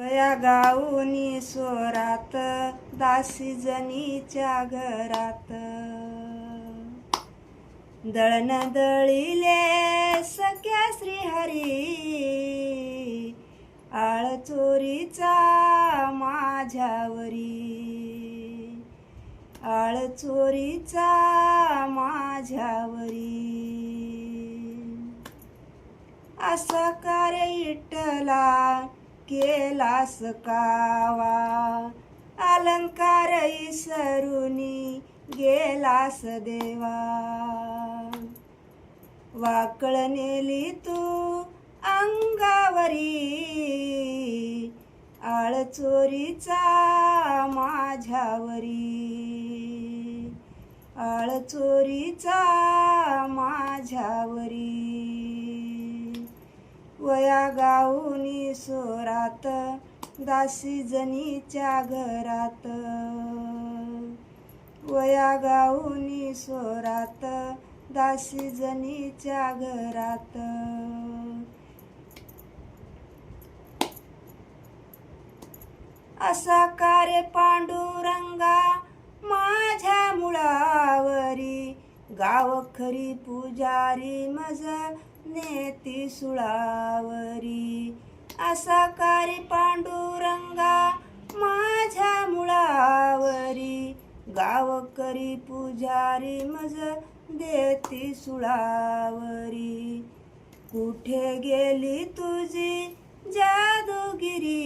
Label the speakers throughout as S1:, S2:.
S1: वया गाऊनी स्वरात दासी जनीच्या घरात दळण दळिले सख्या श्रीहरी आळ चोरीचा माझ्यावरी आळ चोरीचा माझ्यावरी असा कार्य विठ्ठला केलास कावा अलंकार इसरुनी गेलास देवा वाकळ नेली तू अंगावरी आळ चोरीचा माझ्यावरी आळ चोरीचा माझ्यावरी वया गाऊनी स्वरात दासी जनीच्या घरात वया गाऊनी स्वरात दासी जनीच्या घरात असा कार्य पांडुरंगा माझ्या मुळावरी गाव खरी पुजारी मज नेती सुळावरी असा कार्य पांडुरंगा माझ्या मुळावरी गाव करी पुजारी मज देती सुळावरी कुठे गेली तुझी जादूगिरी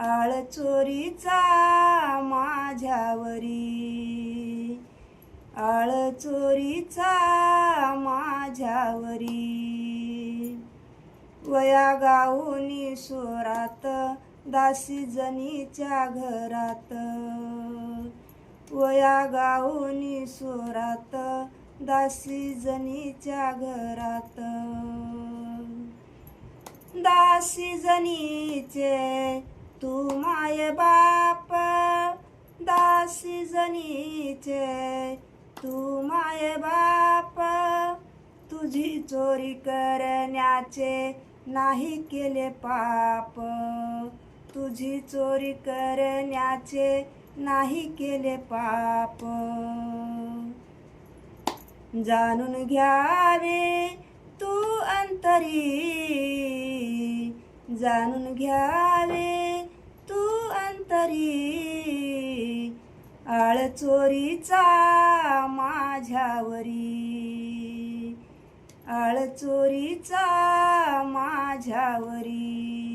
S1: आळ चोरीचा माझ्यावरी आळ चोरीचा माझ्यावरी वया गाऊनी स्वरात दासी जनीच्या घरात वया गाऊनी स्वरात दासी जनीच्या घरात दासी जनीचे तू माय बाप दासी जनीचे तू माय बाप तुझी चोरी करण्याचे नाही केले पाप तुझी चोरी करण्याचे नाही केले पाप जाणून घ्यावे तू अंतरी जाणून घ्यावे तू अंतरी आळ चोरीचा माझ्यावरी आळ चोरीचा माझ्यावरी